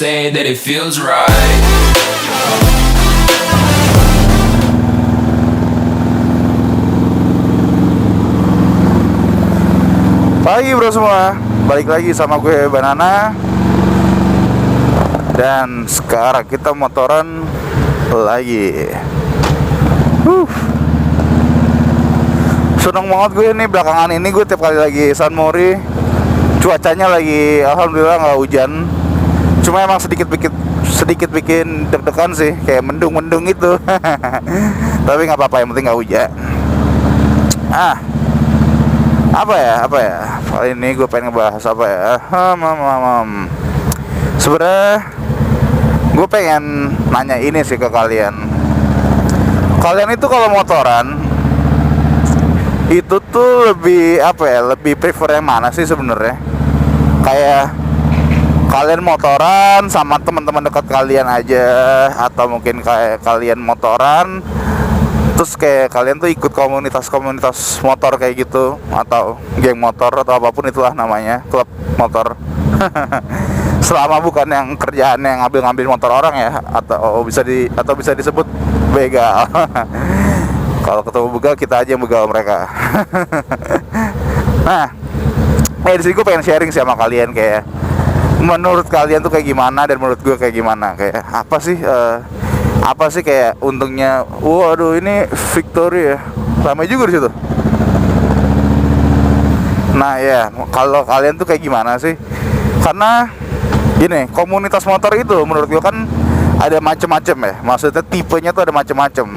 say that it feels right. Pagi bro semua, balik lagi sama gue Banana. Dan sekarang kita motoran lagi. Seneng banget gue nih belakangan ini, gue tiap kali lagi San Mori cuacanya lagi alhamdulillah nggak hujan. Cuma emang sedikit bikin deg-degan sih, kayak mendung gitu. Tapi nggak apa-apa, yang penting nggak hujan. Apa ya kali ini gue pengen ngebahas apa ya. Sebenarnya gue pengen nanya ini sih ke kalian. Kalian itu kalau motoran itu tuh lebih lebih prefer yang mana sih sebenarnya? Kayak kalian motoran sama teman-teman dekat kalian aja, atau mungkin kayak kalian motoran terus kayak kalian tuh ikut komunitas motor kayak gitu, atau geng motor atau apapun itulah namanya, klub motor. Selama bukan yang kerjaan yang ngambil motor orang ya, atau bisa disebut begal. Kalau ketemu begal, kita aja yang begal mereka. Nah, di sini gue pengen sharing sih sama kalian, kayak menurut kalian tuh kayak gimana dan menurut gue kayak gimana, kayak apa sih kayak untungnya. Waduh, ini Victory ya, ramai juga di situ. Nah ya, kalau kalian tuh kayak gimana sih? Karena gini, komunitas motor itu menurut gue kan ada macem-macem ya. Maksudnya tipenya tuh ada macem-macem.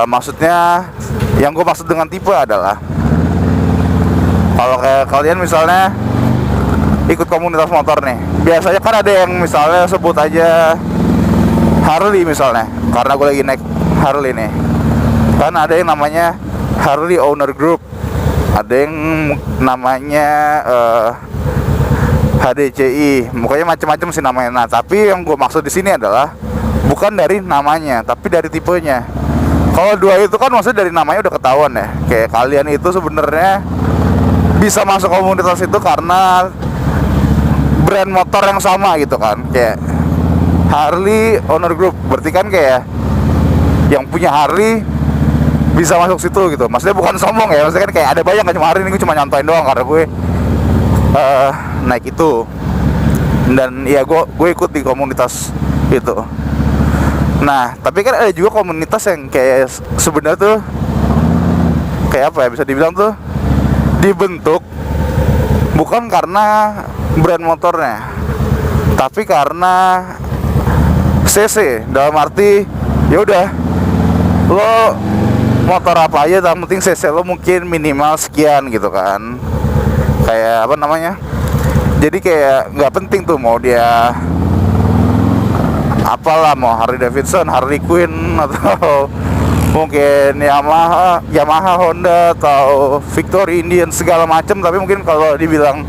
Maksudnya yang gue maksud dengan tipe adalah, kalau kayak kalian misalnya ikut komunitas motor nih, biasanya kan ada yang misalnya sebut aja Harley misalnya, karena gue lagi naik Harley nih. Kan ada yang namanya Harley Owner Group, ada yang namanya HDCI, pokoknya macam-macam sih namanya. Nah, tapi yang gue maksud di sini adalah bukan dari namanya, tapi dari tipenya. Kalau dua itu kan maksudnya dari namanya udah ketahuan ya. Kayak kalian itu sebenarnya bisa masuk komunitas itu karena brand motor yang sama gitu kan. Kayak Harley Owner Group, berarti kan kayak yang punya Harley bisa masuk situ gitu. Maksudnya bukan sombong ya, maksudnya kan kayak ada banyak, gak cuma Harley, ini gue cuma nyontoin doang karena gue naik itu. Dan ya gue ikut di komunitas itu. Nah, tapi kan ada juga komunitas yang kayak sebenarnya tuh kayak apa ya, bisa dibilang tuh dibentuk bukan karena brand motornya, tapi karena CC. Dalam arti ya udah, lo motor apa aja, yang penting CC lo mungkin minimal sekian gitu kan. Kayak apa namanya, jadi kayak nggak penting tuh mau dia apalah, mau Harley Davidson, Harley Quinn, atau mungkin Yamaha, Honda, atau Victory, Indian, segala macem. Tapi mungkin kalau dibilang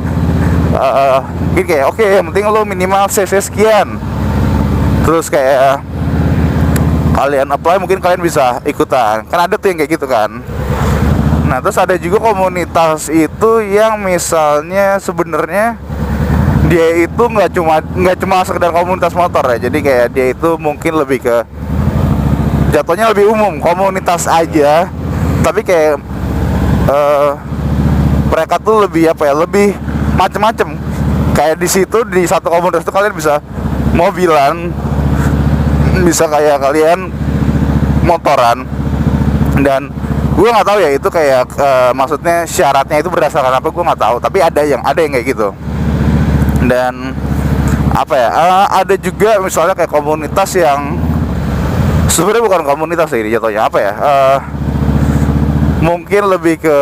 mungkin kayak oke, yang penting lo minimal CC sekian. Terus kayak kalian apply, mungkin kalian bisa ikutan. Kan ada tuh yang kayak gitu kan. Nah, terus ada juga komunitas itu yang misalnya sebenarnya dia itu nggak cuma sekedar komunitas motor ya. Jadi kayak dia itu mungkin lebih ke jatuhnya lebih umum, komunitas aja. Tapi kayak mereka tuh lebih lebih macem-macem. Kayak di situ, di satu komunitas itu kalian bisa mobilan, bisa kayak kalian motoran. Dan gue nggak tahu ya itu kayak maksudnya syaratnya itu berdasarkan apa, gue nggak tahu. Tapi ada yang kayak gitu. Dan ada juga misalnya kayak komunitas yang sebenarnya bukan komunitas sih jatuhnya, mungkin lebih ke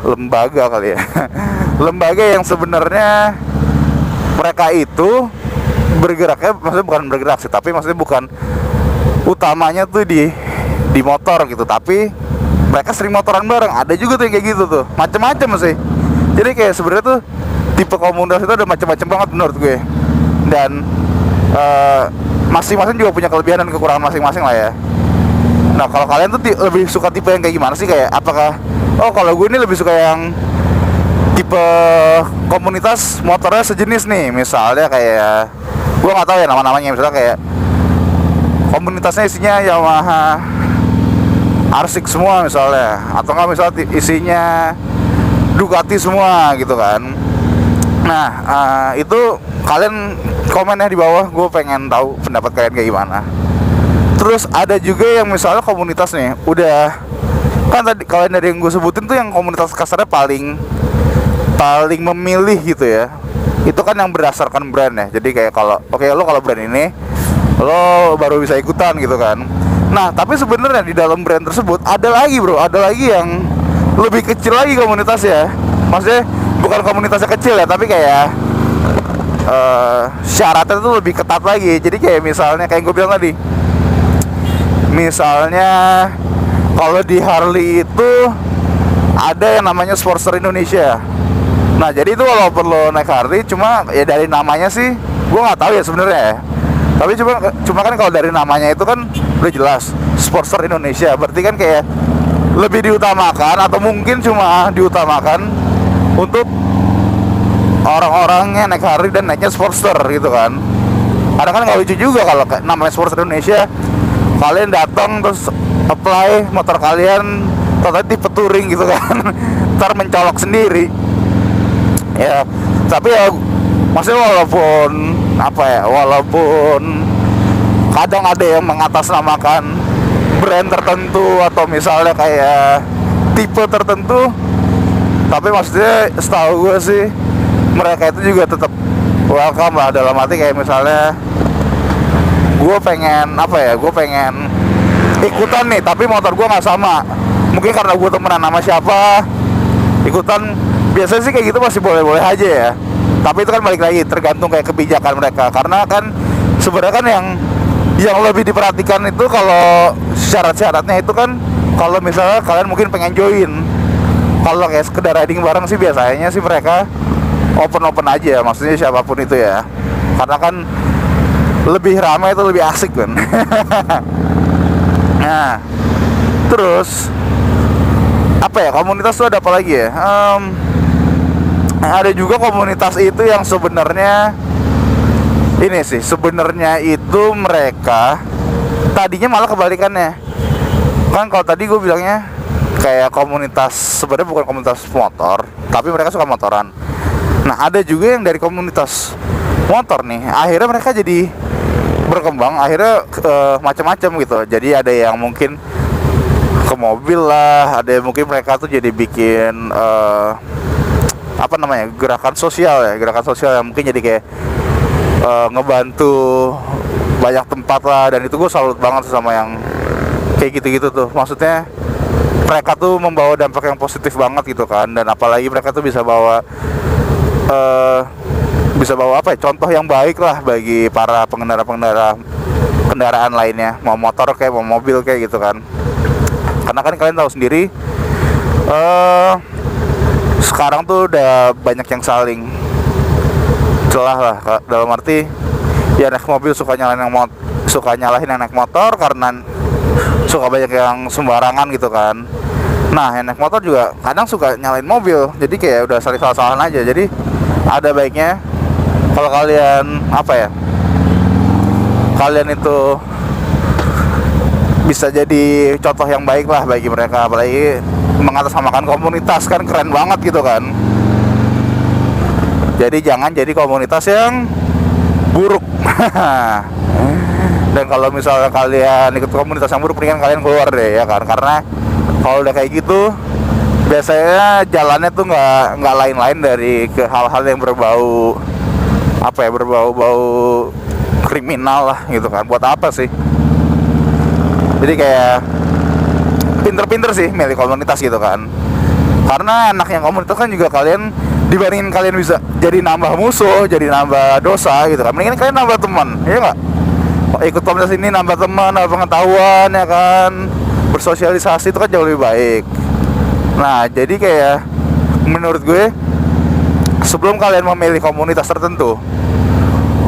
lembaga kali ya. Lembaga yang sebenarnya mereka itu bergeraknya, maksudnya bukan bergerak sih, tapi maksudnya bukan utamanya tuh di motor gitu, tapi mereka sering motoran bareng. Ada juga tuh yang kayak gitu tuh, macem-macem sih. Jadi kayak sebenarnya tuh tipe komunitas itu ada macam-macam banget menurut gue. Dan masing-masing juga punya kelebihan dan kekurangan masing-masing lah ya. Nah, kalau kalian tuh lebih suka tipe yang kayak gimana sih? Kayak apakah kalau gue ini lebih suka yang tipe komunitas motornya sejenis nih. Misalnya kayak gua nggak tahu ya nama-namanya, misalnya kayak komunitasnya isinya Yamaha R6 semua misalnya, atau nggak misalnya isinya Ducati semua gitu kan. Nah itu kalian komennya di bawah, gue pengen tahu pendapat kalian kayak gimana. Terus ada juga yang misalnya komunitas nih, udah kan tadi kalian dari yang gue sebutin tuh yang komunitas kasarnya paling memilih gitu ya. Itu kan yang berdasarkan brand ya. Jadi kayak kalau lo kalau brand ini lo baru bisa ikutan gitu kan. Nah tapi sebenarnya di dalam brand tersebut ada lagi yang lebih kecil lagi komunitasnya. Maksudnya bukan komunitasnya kecil ya, tapi kayak syaratnya tuh lebih ketat lagi. Jadi kayak misalnya kayak gue bilang tadi, misalnya kalau di Harley itu ada yang namanya Sportster Indonesia. Nah jadi itu walaupun lo naik Harley, cuma ya dari namanya sih gue nggak tahu ya sebenarnya ya. Tapi cuma kan kalau dari namanya itu kan udah jelas Sportster Indonesia, berarti kan kayak lebih diutamakan, atau mungkin cuma diutamakan untuk orang-orang yang naik Harley dan naiknya Sportster gitu kan. Karena kan nggak lucu juga kalau namanya Sportster Indonesia, kalian datang terus apply motor kalian ternyata tipe touring gitu kan. Ntar mencolok sendiri ya. Tapi ya maksudnya walaupun kadang ada yang mengatasnamakan brand tertentu atau misalnya kayak tipe tertentu, tapi maksudnya setahu gue sih mereka itu juga tetap welcome lah. Dalam arti kayak misalnya gue pengen ikutan nih, tapi motor gue nggak sama, mungkin karena gue temenan sama siapa ikutan. Biasanya sih kayak gitu masih boleh-boleh aja ya. Tapi itu kan balik lagi tergantung kayak kebijakan mereka. Karena kan sebenarnya kan yang lebih diperhatikan itu kalau syarat-syaratnya itu kan kalau misalnya kalian mungkin pengen join. Kalau kayak sekedar riding bareng sih biasanya sih mereka open aja, maksudnya siapapun itu ya. Karena kan lebih ramai itu lebih asik kan. Nah, terus apa ya, komunitas tuh ada apa lagi ya? Ada juga komunitas itu yang sebenarnya ini sih, sebenarnya itu mereka tadinya malah kebalikannya. Kan kalau tadi gue bilangnya kayak komunitas, sebenarnya bukan komunitas motor, tapi mereka suka motoran. Nah ada juga yang dari komunitas motor nih, akhirnya mereka jadi berkembang, akhirnya macam-macam gitu. Jadi ada yang mungkin ke mobil lah, ada yang mungkin mereka tuh jadi bikin gerakan sosial yang mungkin jadi kayak ngebantu banyak tempat lah. Dan itu gue salut banget sama yang kayak gitu-gitu tuh. Maksudnya mereka tuh membawa dampak yang positif banget gitu kan. Dan apalagi mereka tuh bisa bawa contoh yang baik lah bagi para pengendara kendaraan lainnya, mau motor kayak mau mobil kayak gitu kan. Karena kan kalian tahu sendiri sekarang tuh udah banyak yang saling celah lah, dalam arti ya naik mobil suka nyalahin yang naik motor karena suka banyak yang sembarangan gitu kan. Nah yang naik motor juga kadang suka nyalain mobil, jadi kayak udah saling salah-salahan aja. Jadi ada baiknya kalau kalian itu bisa jadi contoh yang baik lah bagi mereka. Apalagi mengatasnamakan komunitas kan keren banget gitu kan. Jadi jangan jadi komunitas yang buruk. Dan kalau misalnya kalian ikut komunitas yang buruk, mendingan kalian keluar deh ya kan. Karena kalau udah kayak gitu biasanya jalannya tuh nggak lain-lain dari ke hal-hal yang berbau kriminal lah gitu kan. Buat apa sih? Jadi kayak pinter-pinter sih milih komunitas gitu kan. Karena anaknya komunitas kan juga kalian, dibandingin kalian bisa jadi nambah musuh, jadi nambah dosa gitu kan, mendingan kalian nambah teman, ya nggak? Ikut komunitas ini nambah teman, nambah pengetahuan ya kan, bersosialisasi itu kan jauh lebih baik. Nah jadi kayak menurut gue sebelum kalian memilih komunitas tertentu,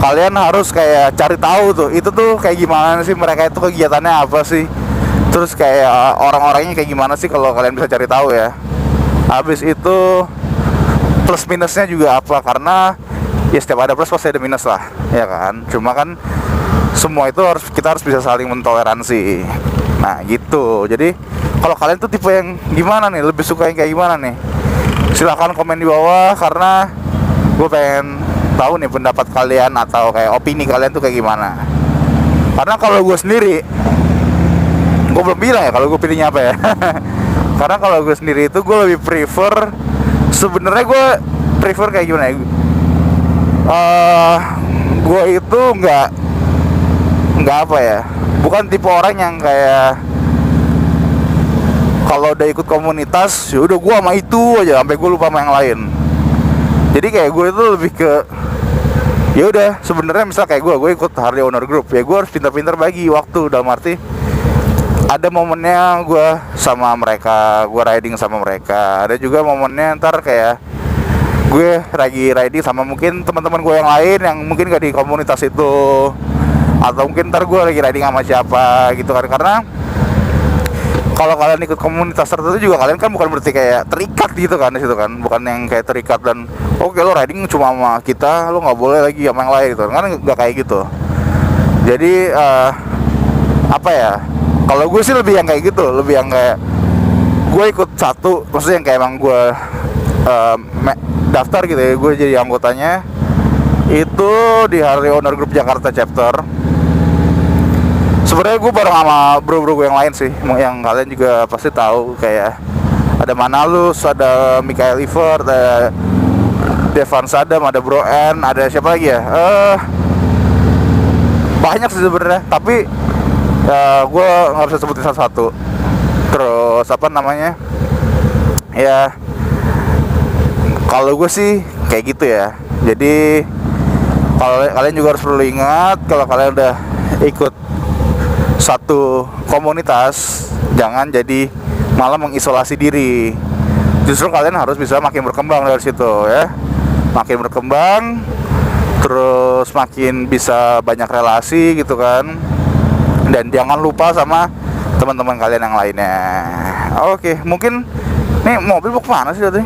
kalian harus kayak cari tahu tuh itu tuh kayak gimana sih, mereka itu kegiatannya apa sih, terus kayak orang-orangnya kayak gimana sih, kalau kalian bisa cari tahu ya. Habis itu plus minusnya juga apa, karena ya setiap ada plus pasti ada minus lah, ya kan. Cuma kan semua itu kita harus bisa saling mentoleransi. Nah gitu. Jadi kalau kalian tuh tipe yang gimana nih, lebih suka yang kayak gimana nih, silahkan komen di bawah, karena gue pengen tahu nih pendapat kalian atau kayak opini kalian tuh kayak gimana. Karena kalau gue sendiri, gue belum bilang ya kalau gue pilihnya apa ya. Karena kalau gue sendiri itu gue lebih prefer, sebenarnya gue prefer kayak gimana ya, gue itu nggak apa ya, bukan tipe orang yang kayak kalau udah ikut komunitas ya udah gue sama itu aja sampai gue lupa sama yang lain. Jadi kayak gue itu lebih ke ya udah, sebenarnya misal kayak gue ikut Harley Owner Group, ya gue harus pintar-pintar bagi waktu, dalam arti ada momennya gue sama mereka, gue riding sama mereka. Ada juga momennya ntar kayak gue lagi riding sama mungkin teman-teman gue yang lain yang mungkin gak di komunitas itu, atau mungkin ntar gue lagi riding sama siapa gitu kan. Karena kalau kalian ikut komunitas tertentu juga, kalian kan bukan berarti kayak terikat gitu kan di situ kan, bukan yang kayak terikat dan oke lo riding cuma sama kita, lo nggak boleh lagi sama yang lain gitu kan, nggak kayak gitu. Jadi apa ya, kalau gue sih lebih yang kayak gitu, lebih yang kayak gue ikut satu, maksudnya yang kayak emang gue daftar gitu ya, gue jadi anggotanya itu di Harley Owner Group Jakarta Chapter. Sebenarnya gue bareng sama bro-bro gue yang lain sih, yang kalian juga pasti tahu, kayak ada Manalus, ada Mikael Ivert, ada Devan Sadam, ada Bro N, ada siapa lagi ya? Banyak sih sebenarnya, tapi gue nggak bisa sebutin satu-satu. Terus apa namanya? Ya kalau gue sih kayak gitu ya. Jadi kalau kalian juga harus perlu ingat, kalau kalian udah ikut satu komunitas, jangan jadi malah mengisolasi diri. Justru kalian harus bisa makin berkembang dari situ ya, makin berkembang, terus makin bisa banyak relasi gitu kan. Dan jangan lupa sama teman-teman kalian yang lainnya. Oke, mungkin nih mobil mau kemana sih tadi?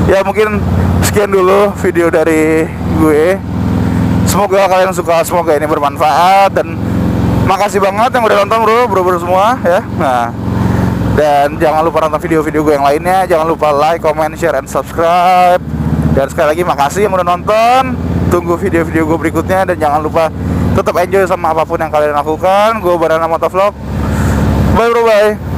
Ya mungkin sekian dulu video dari gue. Semoga kalian suka, semoga ini bermanfaat, dan makasih banget yang udah nonton bro semua ya. Nah, dan jangan lupa nonton video-video gue yang lainnya. Jangan lupa like, comment, share, and subscribe. Dan sekali lagi makasih yang udah nonton. Tunggu video-video gue berikutnya, dan jangan lupa tetap enjoy sama apapun yang kalian lakukan. Gue Barana Motovlog. Bye bro, bye.